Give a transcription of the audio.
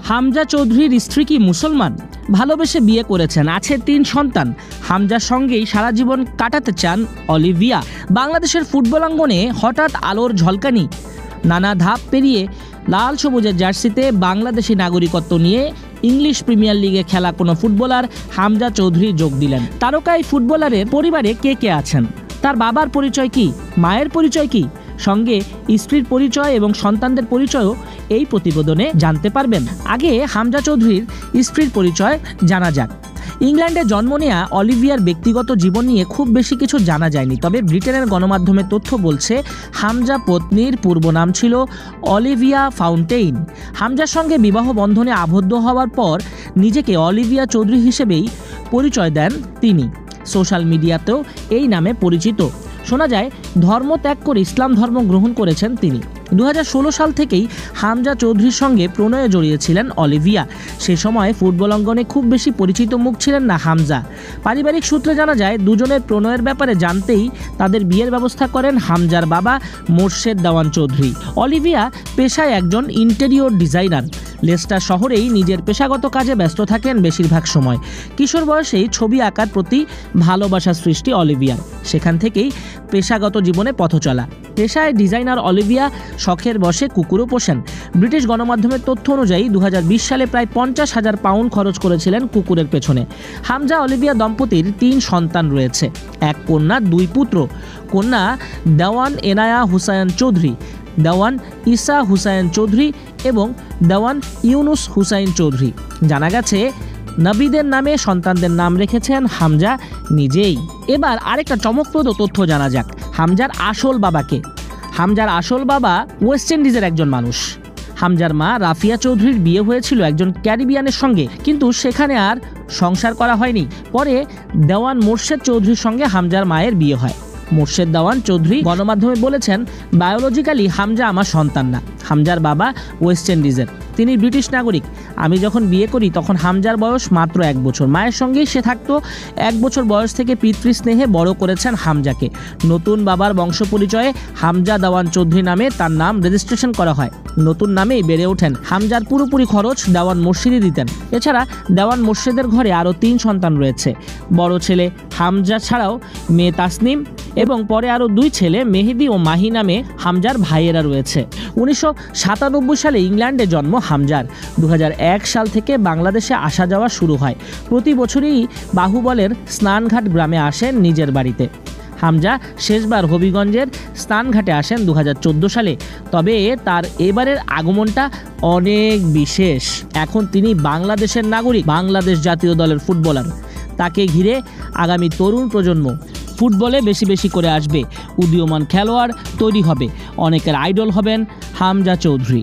হামজা চৌধুরীর স্ত্রী কি মুসলমান? ভালোবেসে বিয়ে করেছেন, আছে 3 সন্তান। হামজার সঙ্গেই সারা জীবন কাটাতে চান অলিভিয়া। বাংলাদেশের ফুটবল অঙ্গনে হঠাৎ আলোর ঝলকানি। নানা ধাপ পেরিয়ে লাল সবুজের জার্সিতে বাংলাদেশি নাগরিকত্ব নিয়ে ইংলিশ প্রিমিয়ার লিগে খেলা কোনো ফুটবলার হামজা চৌধুরী যোগ দিলেন। তারকা এই ফুটবলারের পরিবারে কে কে আছেন, তার বাবার পরিচয় কি, মায়ের পরিচয় কি, সঙ্গে স্ত্রীর পরিচয় এবং সন্তানদের পরিচয়ও এই প্রতিবেদনে জানতে পারবেন। আগে হামজা চৌধুরীর স্ত্রীর পরিচয় জানা যাক। ইংল্যান্ডে জন্ম নেওয়া অলিভিয়ার ব্যক্তিগত জীবন নিয়ে খুব বেশি কিছু জানা যায়নি, তবে ব্রিটেনের গণমাধ্যমের তথ্য বলছে হামজা পত্নীর পূর্ব নাম ছিল অলিভিয়া ফাউন্টেইন। হামজার সঙ্গে বিবাহ বন্ধনে আবদ্ধ হওয়ার পর নিজেকে অলিভিয়া চৌধুরী হিসেবেই পরিচয় দেন তিনি। সোশ্যাল মিডিয়াতেও এই নামে পরিচিত। শোনা যায় ধর্ম ত্যাগ করে ইসলাম ধর্ম গ্রহণ করেছেন তিনি। 2016 সাল থেকেই হামজা চৌধুরীর সঙ্গে প্রণয়ে জড়িয়েছিলেন অলিভিয়া। সে সময় ফুটবল অঙ্গনে খুব বেশি পরিচিত মুখ ছিলেন না হামজা। পারিবারিক সূত্রে জানা যায় দুজনের প্রণয়ের ব্যাপারে জানতেই তাদের বিয়ের ব্যবস্থা করেন হামজার বাবা মোর্শেদ দেওয়ান চৌধুরী। অলিভিয়া পেশায় একজন ইন্টেরিয়র ডিজাইনার। লেস্টার শহরেই নিজের পেশাগত কাজে ব্যস্ত থাকেন বেশিরভাগ সময়। কিশোর বয়সেই ছবি আঁকার প্রতি ভালোবাসা সৃষ্টি অলিভিয়ার, সেখান থেকেই পেশাগত জীবনে পথ চলা। পেশায় ডিজাইনার অলিভিয়া শখের বশে কুকুরও পোষেন। ব্রিটিশ গণমাধ্যমের তথ্য অনুযায়ী 2020 সালে প্রায় 50,000 পাউন্ড খরচ করেছিলেন কুকুরের পেছনে। হামজা অলিভিয়া দম্পতির 3 সন্তান রয়েছে, 1 কন্যা 2 পুত্র। কন্যা দেওয়ান এনায়া হুসাইন চৌধুরী, দেওয়ান ইসা হুসাইন চৌধুরী এবং দেওয়ান ইউনুস হুসাইন চৌধুরী। জানা গেছে নবীদের নামে সন্তানদের নাম রেখেছেন হামজা নিজেই। এবার আরেকটা চমকপ্রদ তথ্য জানা যাক হামজার আসল বাবাকে। হামজার আসল বাবা ওয়েস্ট ইন্ডিজের একজন মানুষ। হামজার মা রাফিয়া চৌধুরীর বিয়ে হয়েছিল একজন ক্যারিবিয়ানের সঙ্গে, কিন্তু সেখানে আর সংসার করা হয়নি। পরে দেওয়ান মোর্শেদ চৌধুরীর সঙ্গে হামজার মায়ের বিয়ে হয়। মোর্শেদ দেওয়ান চৌধুরী গণমাধ্যমে বলেছেন, বায়োলজিক্যালি হামজা আমার সন্তান না। হামজার বাবা ওয়েস্ট ইন্ডিজের, তিনি ব্রিটিশ নাগরিক। আমি যখন বিয়ে করি তখন হামজার বয়স মাত্র 1 বছর। মায়ের সঙ্গেই সে থাকতো। 1 বছর বয়স থেকে পিতৃস্নেহে বড় করেছেন হামজাকে। নতুন বাবার বংশ পরিচয়ে হামজা দেওয়ান চৌধুরী নামে তার নাম রেজিস্ট্রেশন করা হয়। নতুন নামেই বেড়ে ওঠেন। হামজার পুরোপুরি খরচ দেওয়ান মোর্শেদই দিতেন। এছাড়া দেওয়ান মোর্শেদের ঘরে আরও 3 সন্তান রয়েছে। বড় ছেলে হামজা ছাড়াও মেয়ে তাসনিম এবং পরে আরও 2 ছেলে মেহেদি ও মাহি নামে হামজার ভাইয়েরা রয়েছে। 1997 সালে ইংল্যান্ডে জন্ম হামজার। 2001 সাল থেকে বাংলাদেশে আসা যাওয়া শুরু হয়। প্রতি বছরই বাহুবলের স্নানঘাট গ্রামে আসেন নিজের বাড়িতে। হামজা শেষবার হবিগঞ্জের স্নানঘাটে আসেন 2014 সালে। তবে তার এবারের আগমনটা অনেক বিশেষ। এখন তিনি বাংলাদেশের নাগরিক, বাংলাদেশ জাতীয় দলের ফুটবলার। তাকে ঘিরে আগামী তরুণ প্রজন্ম ফুটবলে বেশি বেশি করে আসবে। উদীয়মান খেলোয়াড় তৈরি হবে। অনেকের আইডল হবেন হামজা চৌধুরী।